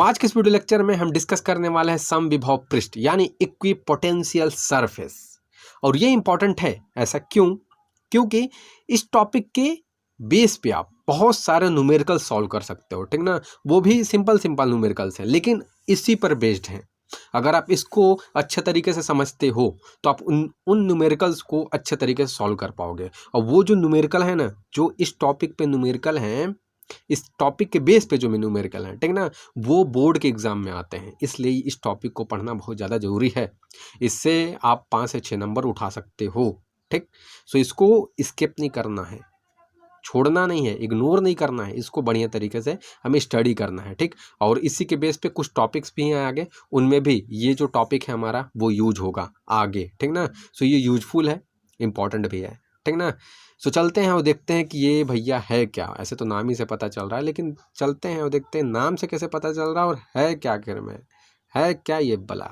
आज के इस वीडियो लेक्चर में हम डिस्कस करने वाले हैं समविभव पृष्ठ यानी इक्विपोटेंशियल सरफेस। और ये इंपॉर्टेंट है, ऐसा क्योंकि इस टॉपिक के बेस पे आप बहुत सारे न्यूमेरिकल सॉल्व कर सकते हो, ठीक ना। वो भी सिंपल न्यूमेरिकल्स हैं, लेकिन इसी पर बेस्ड हैं। अगर आप इसको अच्छे तरीके से समझते हो तो आप उन न्यूमेरिकल्स को अच्छे तरीके से सॉल्व कर पाओगे। और वो जो न्यूमेरिकल है ना, जो इस टॉपिक पे न्यूमेरिकल हैं, इस टॉपिक के बेस पे जो न्यूमेरिकल हैं, ठीक ना, वो बोर्ड के एग्जाम में आते हैं। इसलिए इस टॉपिक को पढ़ना बहुत ज़्यादा जरूरी है। इससे आप 5 से 6 नंबर उठा सकते हो, ठीक। सो इसको स्किप नहीं करना है, छोड़ना नहीं है, इग्नोर नहीं करना है, इसको बढ़िया तरीके से हमें स्टडी करना है, ठीक। और इसी के बेस पे कुछ टॉपिक्स भी हैं आगे, उनमें भी ये जो टॉपिक है हमारा वो यूज होगा आगे, ठीक ना। सो ये यूजफुल है, इंपॉर्टेंट भी है, ठीक ना। सो चलते हैं और देखते हैं कि ये भैया है क्या। ऐसे तो नाम ही से पता चल रहा है, लेकिन चलते हैं और देखते हैं नाम से कैसे पता चल रहा है और है क्या आखिर में, है क्या ये बला।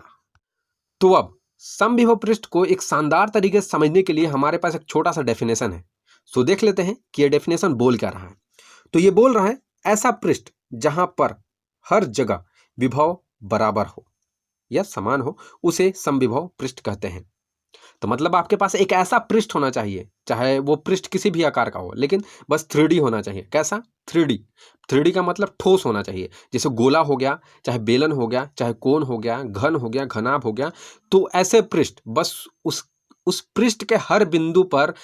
तो अब समविभव पृष्ठ को एक शानदार तरीके से समझने के लिए हमारे पास एक छोटा सा डेफिनेशन है। सो देख लेते हैं कि ये डेफिनेशन बोल क्या रहा है। तो ये बोल रहा है ऐसा पृष्ठ जहां पर हर जगह विभव बराबर हो या समान हो उसे समविभव पृष्ठ कहते हैं। तो मतलब आपके पास एक ऐसा पृष्ठ होना चाहिए, चाहे वो पृष्ठ किसी भी आकार का हो, लेकिन बस 3D होना चाहिए। कैसा? 3D। 3D का मतलब ठोस होना चाहिए, जैसे गोला हो गया, चाहे बेलन हो गया, चाहे कोन हो गया, घन हो गया, घनाभ हो गया। तो ऐसे पृष्ठ बस उस पृष्ठ के हर बिंदु पर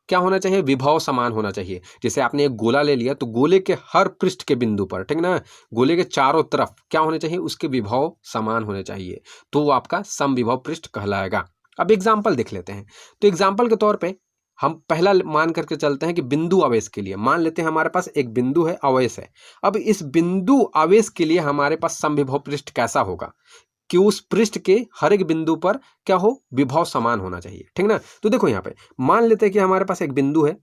क्या होना चाहिए? विभव समान होना चाहिए। जैसे आपने एक गोला ले लिया तो गोले के हर पृष्ठ के बिंदु पर, ठीक ना, गोले के चारों तरफ क्या होने चाहिए? उसके विभव समान होने चाहिए। तो वो आपका समविभव पृष्ठ कहलाएगा। अब एग्जाम्पल देख लेते हैं। तो एग्जाम्पल के तौर पे हम पहला मान करके चलते हैं कि बिंदु आवेश के लिए मान लेते हैं हमारे पास एक बिंदु है, आवेश है। अब इस बिंदु आवेश के लिए हमारे पास समविभव पृष्ठ कैसा होगा कि उस पृष्ठ के हर एक बिंदु पर क्या हो? विभव समान होना चाहिए, ठीक ना। तो देखो यहाँ पे मान लेते हैं कि हमारे पास एक बिंदु है,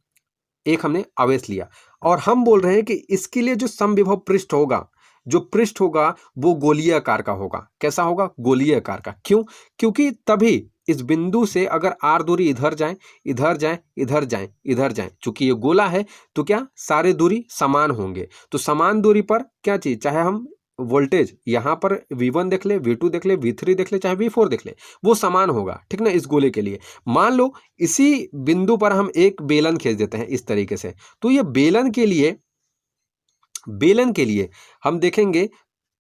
एक हमने आवेश लिया, और हम बोल रहे हैं कि इसके लिए जो समविभव पृष्ठ होगा, जो पृष्ठ होगा वो गोलीय आकार का होगा। कैसा होगा? गोलीय आकार का। क्यों? क्योंकि तभी इस बिंदु से अगर r दूरी इधर जाए, इधर जाए, इधर जाए, इधर जाए, चूंकि ये गोला है तो क्या सारे दूरी समान होंगे। तो समान दूरी पर क्या चीज, चाहे हम वोल्टेज यहाँ पर V1 देख ले, V2 देख ले, V3 देख ले, चाहे V4 देख ले, वो समान होगा, ठीक ना। इस गोले के लिए मान लो इसी बिंदु पर हम एक बेलन खींच देते हैं इस तरीके से, तो ये बेलन के लिए हम देखेंगे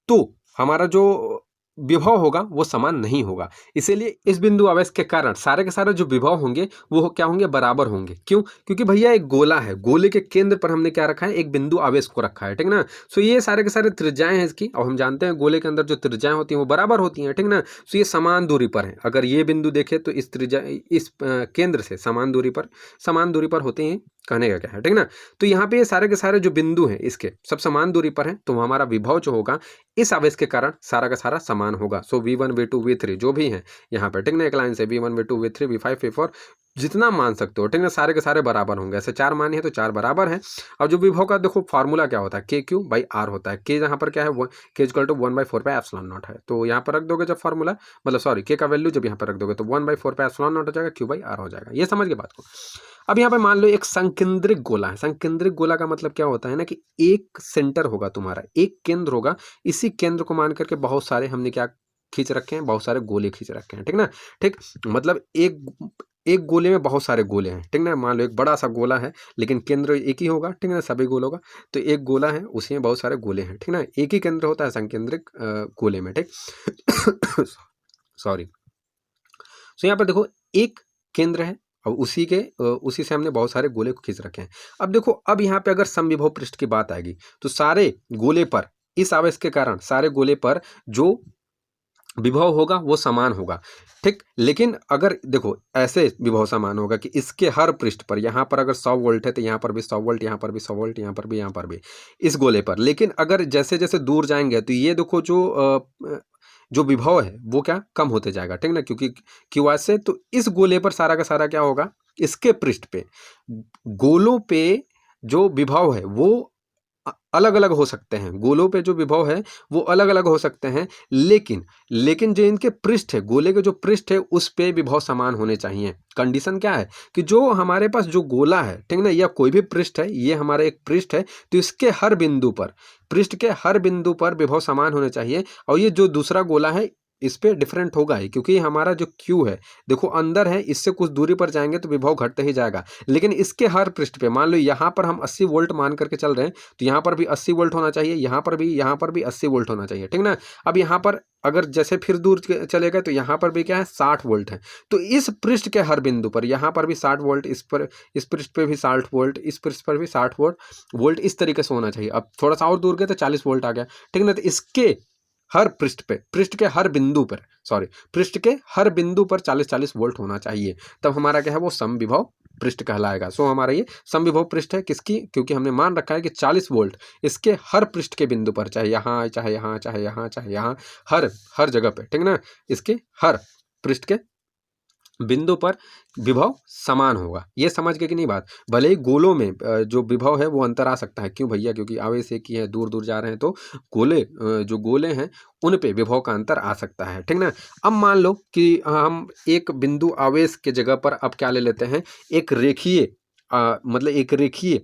तो हमारा जो विभव होगा वो समान नहीं होगा। इसीलिए इस बिंदु आवेश के कारण सारे के सारे जो विभव होंगे वो क्या होंगे? बराबर होंगे। क्यों? क्योंकि भैया एक गोला है, गोले के केंद्र पर हमने क्या रखा है? एक बिंदु आवेश को रखा है, ठीक ना। सो ये सारे के सारे त्रिज्याएं हैं इसकी, और हम जानते हैं गोले के अंदर जो त्रिज्याएं होती हैं वो बराबर होती हैं, ठीक ना। सो ये समान दूरी पर है। अगर ये बिंदु देखे तो इस त्रिज्या इस केंद्र से समान दूरी पर होते हैं, कहने का क्या है, ठीक ना। तो यहाँ पे ये सारे के सारे जो बिंदु हैं इसके सब समान दूरी पर हैं, तो हमारा विभव जो होगा इस आवेश के कारण सारा का सारा समान होगा। सो V1 V2 V3 जो भी है यहाँ पे, ठीक ना, एक लाइन से V1 V2 V3 V5 V4 जितना मान सकते हो, ठीक ना, सारे के सारे बराबर होंगे। ऐसे 4 मान है तो 4 बराबर है। अब जो विभव का देखो फार्मूला क्या होता है? KQ/R होता है। K यहाँ पर क्या है? K = 1/4πε0 है। तो यहाँ पर रख दोगे जब फार्मूला, मतलब सॉरी K का वैल्यू जब यहाँ पर रख दोगे तो 1/4πε0 हो जाएगा, Q/R हो जाएगा। ये समझ के बात को। अब यहाँ पे मान लो एक संकेंद्रिक गोला है। संकेंद्रिक गोला का मतलब क्या होता है ना, कि एक सेंटर होगा तुम्हारा, एक केंद्र होगा, इसी केंद्र को मान करके बहुत सारे हमने क्या खींच रखे हैं? बहुत सारे गोले खींच रखे हैं, ठीक ना। ठीक, मतलब एक गोले में बहुत सारे गोले हैं, ठीक ना। मान लो एक बड़ा सा गोला है लेकिन केंद्र एक ही होगा, ठीक ना, सभी गोलों का। तो एक गोला है, उसी में बहुत सारे गोले हैं, ठीक ना। एक ही केंद्र होता है संकेंद्रिक गोले में, ठीक। सॉरी। तो यहाँ पर देखो एक केंद्र है और उसी से हमने बहुत सारे गोले को खींच रखे हैं। अब देखो, अब यहाँ पे अगर समविभव पृष्ठ की बात आएगी तो सारे गोले पर इस आवेश के कारण सारे गोले पर जो विभव होगा वो समान होगा, ठीक। लेकिन अगर देखो ऐसे विभव समान होगा कि इसके हर पृष्ठ पर, यहाँ पर अगर 100 वोल्ट है तो यहाँ पर भी 100 वोल्ट, यहाँ पर भी 100 वोल्ट, यहाँ पर भी इस गोले पर। लेकिन अगर जैसे जैसे दूर जाएंगे तो ये देखो जो विभव है वो क्या कम होते जाएगा, ठीक ना, क्योंकि क्यों ऐसे, तो इस गोले पर सारा का सारा क्या होगा? इसके पृष्ठ पे गोलों पे जो विभव है वो अलग अलग हो सकते हैं, गोलों पे जो विभव है वो अलग अलग हो सकते हैं, लेकिन जो इनके पृष्ठ है, गोले के जो पृष्ठ है उस पे विभव समान होने चाहिए। कंडीशन क्या है कि जो हमारे पास जो गोला है, ठीक ना, या कोई भी पृष्ठ है, ये हमारा एक पृष्ठ है, तो इसके हर बिंदु पर, पृष्ठ के हर बिंदु पर विभव समान होने चाहिए। और ये जो दूसरा गोला है इस पे डिफरेंट होगा ही, क्योंकि हमारा जो Q है देखो अंदर है, इससे कुछ दूरी पर जाएंगे तो विभव घटते ही जाएगा। लेकिन इसके हर पृष्ठ पे मान लो यहाँ पर हम 80 वोल्ट मान करके चल रहे हैं, तो यहाँ पर भी 80 वोल्ट होना चाहिए, यहाँ पर भी 80 वोल्ट होना चाहिए, ठीक ना। अब यहाँ पर अगर जैसे फिर दूर चले गए तो यहाँ पर भी क्या है, 60 वोल्ट है। तो इस पृष्ठ के हर बिंदु पर यहाँ पर भी 60 वोल्ट, इस पृष्ठ पे भी 60 वोल्ट, इस पृष्ठ पर भी 60 वोल्ट इस तरीके से होना चाहिए। अब थोड़ा सा और दूर गए तो 40 वोल्ट आ गया, ठीक ना। तो इसके हर पृष्ठ पे, पृष्ठ के हर बिंदु पर, सॉरी, पृष्ठ के हर बिंदु पर 40-40 वोल्ट होना चाहिए, तब हमारा क्या है, वो समविभव पृष्ठ कहलाएगा। सो हमारा ये समविभव पृष्ठ है किसकी, क्योंकि हमने मान रखा है कि 40 वोल्ट इसके हर पृष्ठ के बिंदु पर, चाहे यहाँ चाहे यहाँ चाहे यहाँ चाहे यहाँ, हर जगह पे, ठीक ना, इसके हर पृष्ठ के बिंदु पर विभव समान होगा। ये समझ गए कि नहीं बात। भले ही गोलों में जो विभव है वो अंतर आ सकता है, क्यों भैया, क्योंकि आवेश एक ही है, दूर दूर जा रहे हैं, तो जो गोले हैं उन पे विभव का अंतर आ सकता है, ठीक ना। अब मान लो कि हम एक बिंदु आवेश के जगह पर अब क्या ले लेते हैं, एक रेखीय मतलब एक रेखीय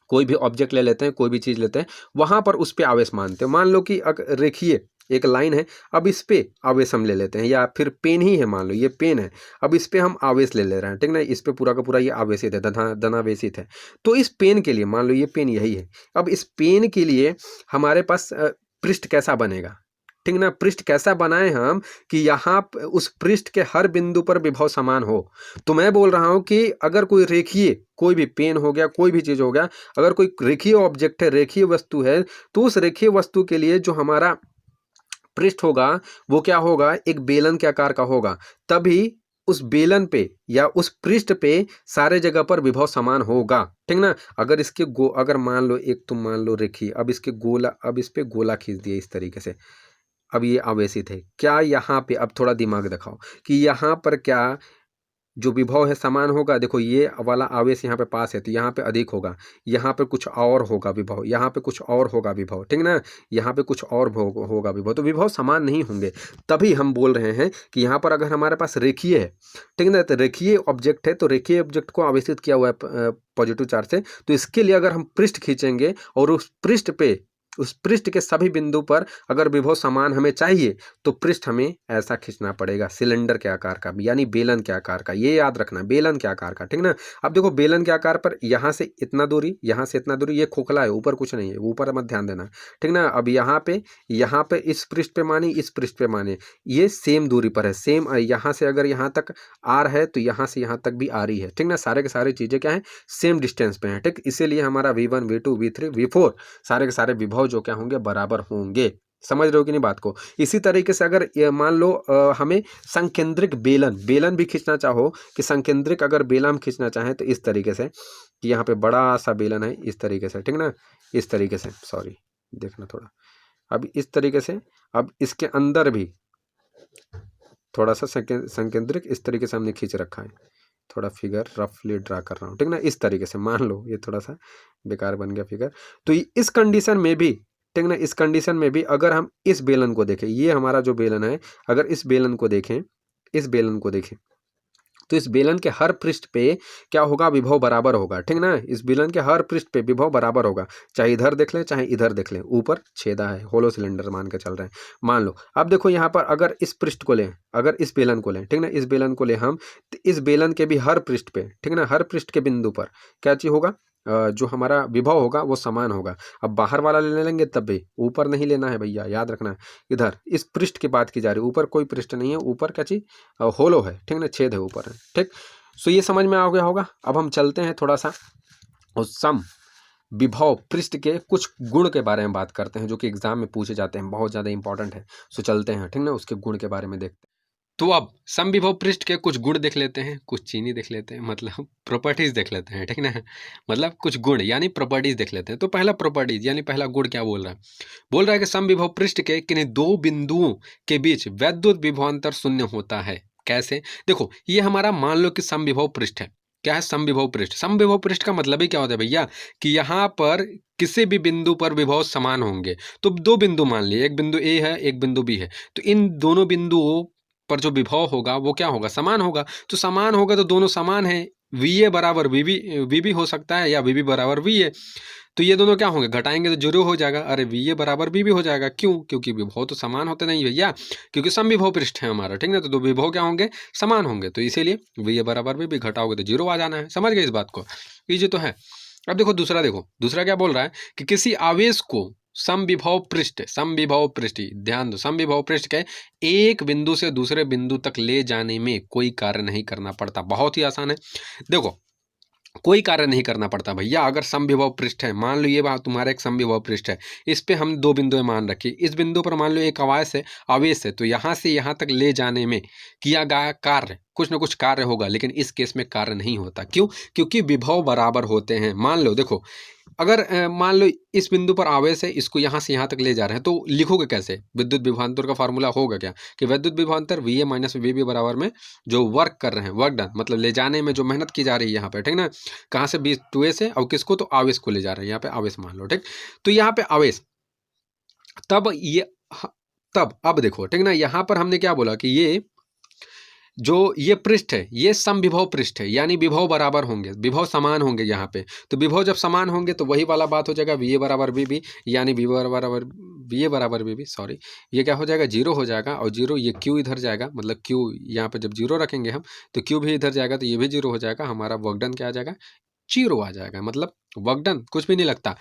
कोई भी ऑब्जेक्ट ले लेते हैं, कोई भी चीज लेते हैं, वहां पर उस पे आवेश मानते हैं। मान लो कि रेखीय एक लाइन है, अब इस पे आवेश हम ले लेते हैं, या फिर पेन ही है, मान लो ये पेन है, अब इस पे हम आवेश ले रहे हैं, ठीक ना, इस पे पूरा का पूरा ये आवेशित है, धनावेशित है। तो इस पेन के लिए, मान लो ये पेन यही है, अब इस पेन के लिए हमारे पास पृष्ठ कैसा बनेगा, ठीक ना, पृष्ठ कैसा बनाए हम कि यहाँ उस पृष्ठ के हर बिंदु पर विभव समान हो। तो मैं बोल रहा हूं कि अगर कोई रेखीय, कोई भी पेन हो गया, कोई भी चीज हो गया, अगर कोई रेखीय ऑब्जेक्ट है, रेखीय वस्तु है, तो उस रेखीय वस्तु के लिए जो हमारा पृष्ठ होगा वो क्या होगा, एक बेलन के आकार का होगा। तभी उस बेलन पे या उस पृष्ठ पे सारे जगह पर विभव समान होगा, ठीक ना। अगर इसके अगर मान लो एक, तुम मान लो रेखीय, अब इसके गोला, अब इस पे गोला खींच दिया इस तरीके से, अब ये आवेशित है, क्या यहाँ पे, अब थोड़ा दिमाग दिखाओ कि यहाँ पर क्या जो विभव है समान होगा। देखो ये वाला आवेश यहाँ पे पास है तो यहाँ पे अधिक होगा, यहाँ पे कुछ और होगा विभव, यहाँ पे कुछ और होगा विभव, ठीक ना, यहाँ पे कुछ और होगा विभव, तो विभव समान नहीं होंगे। तभी हम बोल रहे हैं कि यहाँ पर अगर हमारे पास रेखीय है, ठीक ना, तो रेखीय ऑब्जेक्ट है, तो रेखीय ऑब्जेक्ट को आवेशित किया हुआ है पॉजिटिव चार्ज से, तो इसके लिए अगर हम पृष्ठ खींचेंगे और उस पृष्ठ के सभी बिंदु पर अगर विभव समान हमें चाहिए, तो पृष्ठ हमें ऐसा खींचना पड़ेगा, सिलेंडर के आकार का, यानी बेलन के आकार का। ये याद रखना, बेलन के आकार का, ठीक ना। अब देखो बेलन के आकार पर यहाँ से इतना दूरी, यहाँ से इतना दूरी, ये खोखला है, ऊपर कुछ नहीं है, ऊपर मत ध्यान देना, ठीक ना। अब यहाँ पे इस पृष्ठ पे माने, इस पृष्ठ पे माने, ये सेम दूरी पर है, सेम। यहाँ से अगर यहाँ तक आर है तो यहाँ से यहाँ तक भी आर ही है, ठीक ना। सारे के सारे चीजें क्या है, सेम डिस्टेंस पे है, ठीक। इसीलिए हमारा V1 V2 V3 V4 सारे के सारे विभव जो क्या होंगे, बराबर होंगे। समझ रहे हो कि नहीं बात को। इसी तरीके से अगर मान लो हमें संकेंद्रिक बेलन भी खींचना चाहो, कि संकेंद्रिक अगर बेलन हम खींचना चाहें तो इस तरीके से, कि यहाँ पे बड़ा सा बेलन है इस तरीके से, ठीक ना, इस तरीके से, सॉरी देखना थोड़ा, अब इस तरीके से, अब इसके अंदर भी थोड़ा सा संकेंद्रिक इस तरीके से हमने खींच रखा है, थोड़ा फिगर रफली ड्रा कर रहा हूँ, ठीक ना, इस तरीके से। मान लो ये थोड़ा सा बेकार बन गया फिगर, तो इस कंडीशन में भी, ठीक ना, इस कंडीशन में भी अगर हम इस बेलन को देखें, ये हमारा जो बेलन है, अगर इस बेलन को देखें, तो इस बेलन के हर पृष्ठ पे क्या होगा, विभव बराबर होगा, ठीक ना। इस बेलन के हर पृष्ठ पे विभव बराबर होगा, चाहे इधर देख लें चाहे इधर देख लें, ऊपर छेदा है, होलो सिलेंडर मान के चल रहे हैं, मान लो। अब देखो यहाँ पर अगर इस पृष्ठ को लें, अगर इस बेलन को लें, ठीक ना, इस बेलन को लें हम, तो इस बेलन के भी हर पृष्ठ पे, ठीक ना, हर पृष्ठ के बिंदु पर क्या चीज होगा, जो हमारा विभव होगा वो समान होगा। अब बाहर वाला ले लेंगे तब भी, ऊपर नहीं लेना है भैया, याद रखना। इधर इस पृष्ठ की बात की जा रही है, ऊपर कोई पृष्ठ नहीं है, ऊपर क्या चीज, होलो है, ठीक ना, छेद है ऊपर है, ठीक। सो ये समझ में आ गया होगा। अब हम चलते हैं थोड़ा सा उस सम विभव पृष्ठ के कुछ गुण के बारे में बात करते हैं, जो कि एग्जाम में पूछे जाते हैं, बहुत ज़्यादा इंपॉर्टेंट है। सो चलते हैं, ठीक ना, उसके गुण के बारे में देखते हैं। तो अब समविभव पृष्ठ के कुछ गुण देख लेते हैं, कुछ चीनी देख लेते हैं, मतलब प्रॉपर्टीज देख लेते हैं, ठीक ना, मतलब कुछ गुण यानी प्रॉपर्टीज देख लेते हैं। तो पहला प्रॉपर्टीज यानी पहला गुण क्या बोल रहा है कि समविभव पृष्ठ के किन्हीं दो बिंदुओं के बीच वैद्युत विभवांतर शून्य होता है। कैसे, देखो ये हमारा मान लो कि समविभव पृष्ठ है, क्या है? समविभव पृष्ठ। समविभव पृष्ठ का मतलब ही क्या होता है भैया कि यहाँ पर किसी भी बिंदु पर विभव समान होंगे। तो दो बिंदु मान लिए, एक बिंदु ए है, एक बिंदु बी है, तो इन दोनों बिंदुओं पर जो विभव होगा वो क्या होगा? समान होगा। तो समान होगा तो दोनों समान है, वी ए बराबर वी बी हो सकता है या वी बी बराबर वी ए। तो ये दोनों क्या होंगे? घटाएंगे तो जीरो हो जाएगा। अरे वी ए बराबर बी भी हो जाएगा। क्यों? क्योंकि विभव तो समान होते नहीं भैया, क्योंकि समविभव पृष्ठ है हमारा, ठीक ना। तो दो विभव क्या होंगे? समान होंगे। तो इसीलिए वी ए बराबर बी भी घटाओगे तो जीरो आ जाना है। समझ गए इस बात को? ये तो है। अब देखो दूसरा, देखो दूसरा क्या बोल रहा है कि किसी आवेश को समविभव पृष्ठ, ध्यान दो, समविभव पृष्ठ के एक बिंदु से दूसरे बिंदु तक ले जाने में कोई कार्य नहीं करना पड़ता। बहुत ही आसान है। देखो कोई कार्य नहीं करना पड़ता भैया। अगर समविभव पृष्ठ है, मान लो ये बात तुम्हारा एक समविभव पृष्ठ है, इस पे हम दो बिंदुएं मान रखी, इस बिंदु पर मान लो एक आवेश है, तो यहाँ से यहाँ तक ले जाने में किया गया कार्य, कुछ ना कुछ कार्य होगा, लेकिन इस केस में कार्य नहीं होता। क्यों? क्योंकि विभव बराबर होते हैं। मान लो देखो, अगर मान लो इस बिंदु पर आवेश है, इसको यहाँ से यहाँ तक ले जा रहे हैं, तो लिखोगे कैसे? विद्युत विभवांतर का फार्मूला होगा क्या कि विद्युत विभवांतर V A minus V B बराबर में जो वर्क कर रहे हैं, वर्क डन, मतलब ले जाने में जो मेहनत की जा रही है यहाँ पे, ठीक ना, कहाँ से? बी टू ए से, और किसको? तो आवेश को ले जा रहे हैं, यहाँ पे आवेश मान लो, ठीक। तो यहाँ पे आवेश, तब ये तब अब देखो, ठीक ना, यहाँ पर हमने क्या बोला कि ये जो ये पृष्ठ है ये समविभव पृष्ठ है, यानी विभव बराबर होंगे, विभव समान होंगे यहाँ पे। तो विभव जब समान होंगे तो वही वाला बात हो जाएगा, वी ए बराबर बी बी, यानी वी ए बराबर बी बी, सॉरी, ये क्या हो जाएगा? जीरो हो जाएगा। और जीरो, ये क्यू इधर जाएगा, मतलब क्यू यहाँ पे जब जीरो रखेंगे हम, तो क्यू भी इधर जाएगा, तो ये भी जीरो हो जाएगा। हमारा वर्क डन क्या आ जाएगा? जीरो आ जाएगा। मतलब वर्क डन कुछ भी नहीं लगता।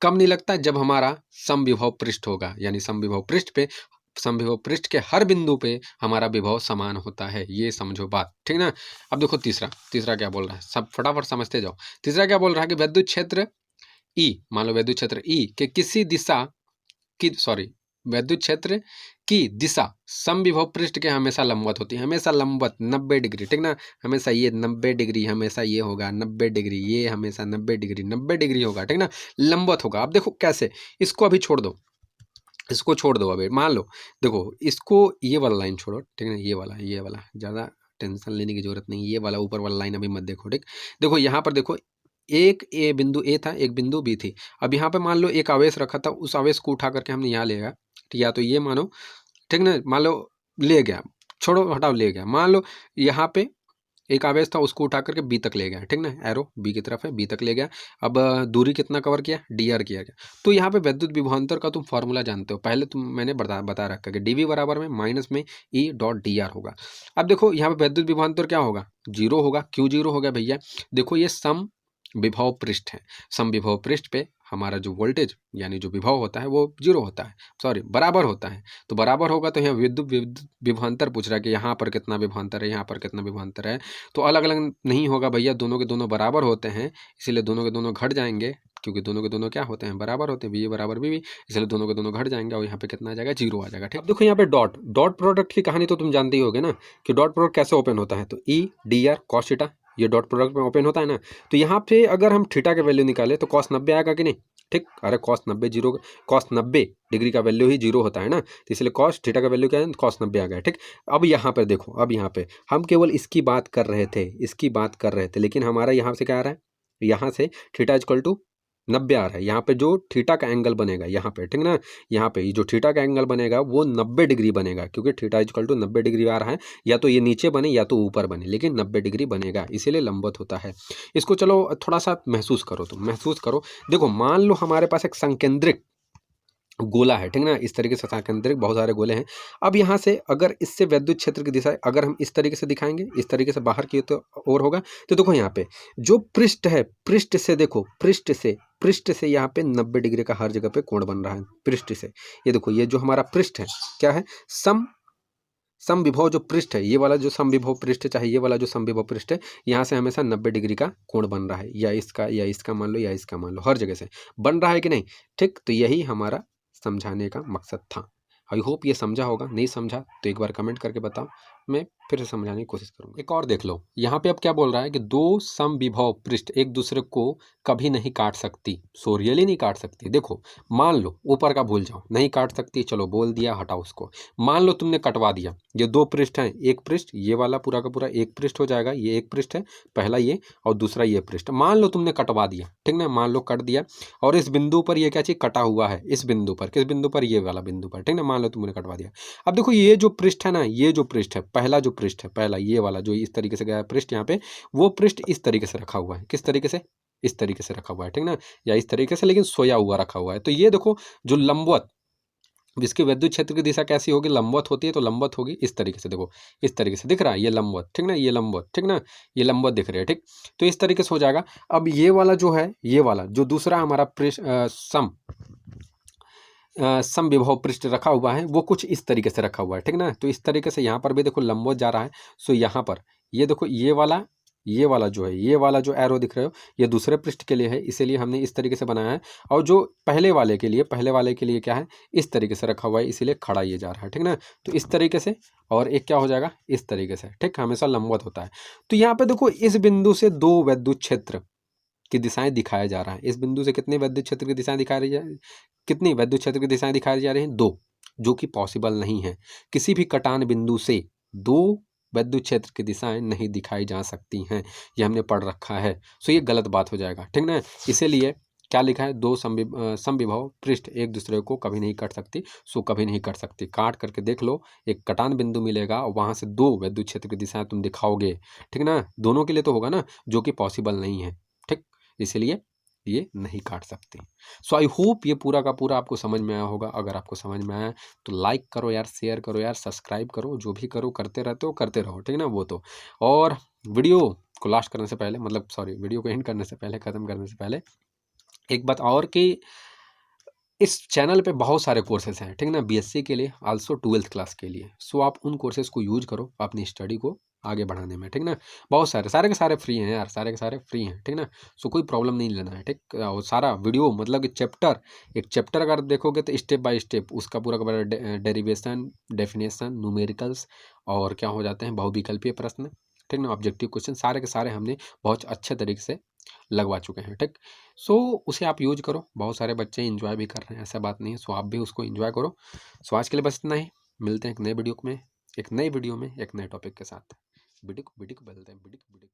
कब नहीं लगता? जब हमारा समविभव पृष्ठ होगा, यानी समविभव पृष्ठ पे, समविभव पृष्ठ के हर बिंदु पे हमारा विभव समान होता है। ये समझो बात, ठीक ना। अब देखो तीसरा, तीसरा क्या बोल रहा है, सब फटाफट समझते जाओ। तीसरा क्या बोल रहा है कि विद्युत क्षेत्र ई, मान लो विद्युत क्षेत्र ई के किसी दिशा की, सॉरी, विद्युत क्षेत्र की दिशा समविभव पृष्ठ के हमेशा लंबवत होती है, हमेशा लंबवत 90 डिग्री, ठीक ना। हमेशा ये 90 डिग्री, हमेशा ये होगा 90 डिग्री, ये हमेशा 90 डिग्री, 90 डिग्री होगा, ठीक ना, लंबवत होगा। अब देखो कैसे, इसको अभी छोड़ दो, इसको छोड़ दो अभी, मान लो देखो इसको, ये वाला लाइन छोड़ो, ठीक है, ये वाला ज़्यादा टेंशन लेने की जरूरत नहीं, ये वाला ऊपर वाला लाइन अभी मत देखो, ठीक। देखो यहाँ पर देखो, एक ए बिंदु ए था, एक बिंदु बी थी। अब यहाँ पे मान लो एक आवेश रखा था, उस आवेश को उठा करके हमने यहाँ ले गया, या तो ये मानो, ठीक ना, मान लो ले गया, छोड़ो हटाओ, ले गया, मान लो यहाँ पे एक आवेश था, उसको उठा करके बी तक ले गया, ठीक ना, एरो बी की तरफ है, बी तक ले गया। अब दूरी कितना कवर किया? डी आर किया गया। तो यहाँ पे विद्युत विभवांतर का तुम फॉर्मूला जानते हो, पहले मैंने बता रखा कि डीवी बराबर में माइनस में ई डॉट डी आर होगा। अब देखो यहाँ पे विद्युत विभवांतर क्या होगा? जीरो होगा। क्यों जीरो हो गया भैया? देखो ये सम विभव पृष्ठ है, सम विभव पृष्ठ पे हमारा जो वोल्टेज यानी जो विभव होता है वो जीरो होता है, सॉरी बराबर होता है। तो बराबर होगा तो यहाँ विद्युत विभवांतर पूछ रहा है कि यहाँ पर कितना विभवांतर है, यहाँ पर कितना विभवांतर है। तो अलग अलग नहीं होगा भैया, दोनों के दोनों बराबर होते हैं, इसीलिए दोनों के दोनों घट जाएंगे, क्योंकि दोनों के दोनों क्या होते हैं? बराबर होते हैं, बी ए बराबर बी बी, इसलिए दोनों के दोनों घट जाएंगे और यहाँ पे कितना आ जाएगा? जीरो आ जाएगा, ठीक। अब देखो यहाँ पे डॉट प्रोडक्ट की कहानी तो तुम जानते ही होगे ना, कि डॉट प्रोडक्ट कैसे ओपन होता है। तो E D R cos theta, ये डॉट प्रोडक्ट में ओपन होता है ना। तो यहाँ पे अगर हम थीटा का वैल्यू निकाले तो कॉस 90 आएगा कि नहीं? ठीक, अरे कॉस 90 डिग्री का वैल्यू ही जीरो होता है ना, तो इसलिए कॉस थीटा का वैल्यू क्या है? कॉस 90 आ गया, ठीक। अब यहाँ पर देखो, अब यहाँ पे हम केवल इसकी बात कर रहे थे, लेकिन हमारा यहाँ से क्या आ रहा है? यहाँ से थीटा इक्वल टू 90 आ रहा है। यहाँ पे जो थीटा का एंगल बनेगा यहाँ पे, ठीक ना, यहाँ पे जो थीटा का एंगल बनेगा वो 90 डिग्री बनेगा, क्योंकि थीटा इक्वल टू 90 डिग्री आ रहा है। या तो ये नीचे बने या तो ऊपर बने, लेकिन 90 डिग्री बनेगा, इसीलिए लंबवत होता है। इसको चलो थोड़ा सा महसूस करो, तुम महसूस करो। देखो मान लो हमारे पास एक संकेंद्रिक गोला है, ठीक ना, इस तरीके से संकेंद्रिक बहुत सारे गोले हैं। अब यहाँ से अगर इससे विद्युत क्षेत्र की दिशा अगर हम इस तरीके से दिखाएंगे, इस तरीके से बाहर की तो और होगा। तो देखो यहाँ पे जो पृष्ठ है, पृष्ठ से देखो, पृष्ठ से यहाँ पे 90 डिग्री का हर जगह पे कोण बन रहा है पृष्ठ से। ये देखो, ये जो हमारा पृष्ठ है क्या है? समविभव जो पृष्ठ है, ये वाला जो समविभव पृष्ठ, चाहे ये वाला जो समविभव पृष्ठ है, यहाँ से हमेशा 90 डिग्री का कोण बन रहा है, या इसका मान लो, या इसका मान लो, हर जगह से बन रहा है कि नहीं? ठीक, तो यही हमारा समझाने का मकसद था। आई होप ये समझा होगा, नहीं समझा तो एक बार कमेंट करके बताओ। मैं फिर से समझाने की कोशिश करूंगा। एक और देख लो, यहाँ पे अब क्या बोल रहा है कि दो समविभव पृष्ठ एक दूसरे को कभी नहीं काट सकती। सो रियली नहीं काट सकती। देखो मान लो, ऊपर का भूल जाओ, नहीं काट सकती, चलो बोल दिया, हटाओ उसको। मान लो तुमने कटवा दिया, ये दो पृष्ठ हैं, एक पृष्ठ ये वाला पूरा का पूरा एक पृष्ठ हो जाएगा, ये एक पृष्ठ है पहला ये, और दूसरा ये पृष्ठ। मान लो तुमने कटवा दिया, ठीक ना, मान लो कट दिया, और इस बिंदु पर ये क्या चीज कटा हुआ है, इस बिंदु पर, किस बिंदु पर, ये वाला बिंदु पर, ठीक ना, मान लो तुमने कटवा दिया। अब देखो ये जो पृष्ठ है ना, ये जो पृष्ठ है, पहला जो पृष्ठ है, पहला ये वाला जो इस तरीके से गया है पृष्ठ यहाँ पे, वो पृष्ठ इस तरीके से रखा हुआ है। किस तरीके से? इस तरीके से रखा हुआ है, ठीक ना, या इस तरीके से, लेकिन सोया हुआ रखा हुआ है। तो ये देखो जो लंबवत, जिसके विद्युत क्षेत्र की दिशा कैसी होगी, लंबवत होती है, तो लंबवत होगी इस तरीके से। देखो इस तरीके से दिख रहा है, ये लंबवत, ठीक ना, ये लंबवत, ठीक ना, ये लंबवत दिख रही है, ठीक। तो इस तरीके से हो जाएगा। अब ये वाला जो है, ये वाला जो दूसरा हमारा पृष्ठ समविभव पृष्ठ रखा हुआ है, वो कुछ इस तरीके से रखा हुआ है, ठीक ना। तो इस तरीके से यहाँ पर भी देखो लंबवत जा रहा है। सो यहाँ पर ये देखो, ये वाला जो है, ये वाला जो एरो दिख रहे हो, ये दूसरे पृष्ठ के लिए है, इसीलिए हमने इस तरीके से बनाया है। और जो पहले वाले के लिए क्या है, इस तरीके से रखा हुआ है, इसीलिए खड़ा ये जा रहा है, ठीक ना। तो इस तरीके से, और एक क्या हो जाएगा, इस तरीके से, ठीक, हमेशा लंबवत होता है। तो यहाँ पे देखो इस बिंदु से दो विद्युत क्षेत्र की दिशाएं दिखाया जा रहा है। इस बिंदु से कितने विद्युत क्षेत्र की दिशाएं दिखा रही है, कितनी विद्युत क्षेत्र की दिशाएं दिखाई जा रही हैं, दो, जो कि पॉसिबल नहीं है। किसी भी कटान बिंदु से दो विद्युत क्षेत्र की दिशाएं नहीं दिखाई जा सकती हैं, ये हमने पढ़ रखा है। सो ये गलत बात हो जाएगा, ठीक ना। इसीलिए क्या लिखा है, दो समविभव पृष्ठ एक दूसरे को कभी नहीं कट सकती। सो कभी नहीं कट सकती, काट करके देख लो, एक कटान बिंदु मिलेगा और वहां से दो विद्युत क्षेत्र की दिशाएं तुम दिखाओगे, ठीक ना। दोनों के लिए तो होगा ना, जो कि पॉसिबल नहीं है, ठीक, इसलिए ये नहीं काट सकते। सो आई होप ये पूरा का पूरा आपको समझ में आया होगा। अगर आपको समझ में आया तो लाइक करो यार, शेयर करो यार, सब्सक्राइब करो, जो भी करो करते रहते हो, करते रहो, ठीक है ना, वो तो। और वीडियो को लास्ट करने से पहले, मतलब सॉरी, वीडियो को एंड करने से पहले, ख़त्म करने से पहले एक बात और कि इस चैनल पे बहुत सारे कोर्सेज हैं, ठीक ना, बीएससी के लिए, आल्सो 12th क्लास के लिए। सो आप उन कोर्सेज को यूज करो अपनी स्टडी को आगे बढ़ाने में, ठीक ना। बहुत सारे के सारे फ्री हैं यार, सारे के सारे फ्री हैं, ठीक ना। सो कोई प्रॉब्लम नहीं लेना है, ठीक। और सारा वीडियो मतलब कि एक चैप्टर अगर देखोगे तो स्टेप बाय स्टेप उसका पूरा का पूरा डेरिवेशन, डेफिनेशन, न्यूमेरिकल्स, और क्या हो जाते हैं, बहुविकल्पीय प्रश्न, ठीक ना, ऑब्जेक्टिव क्वेश्चन, सारे के सारे हमने बहुत अच्छे तरीके से लगवा चुके हैं, ठीक। सो उसे आप यूज करो, बहुत सारे बच्चे इंजॉय भी कर रहे हैं, ऐसा बात नहीं है। सो आप भी उसको इंजॉय करो। सो आज के लिए बस इतना ही, मिलते हैं एक नए वीडियो में, एक नए टॉपिक के साथ। वीडियो को बदलते हैं, वीडियो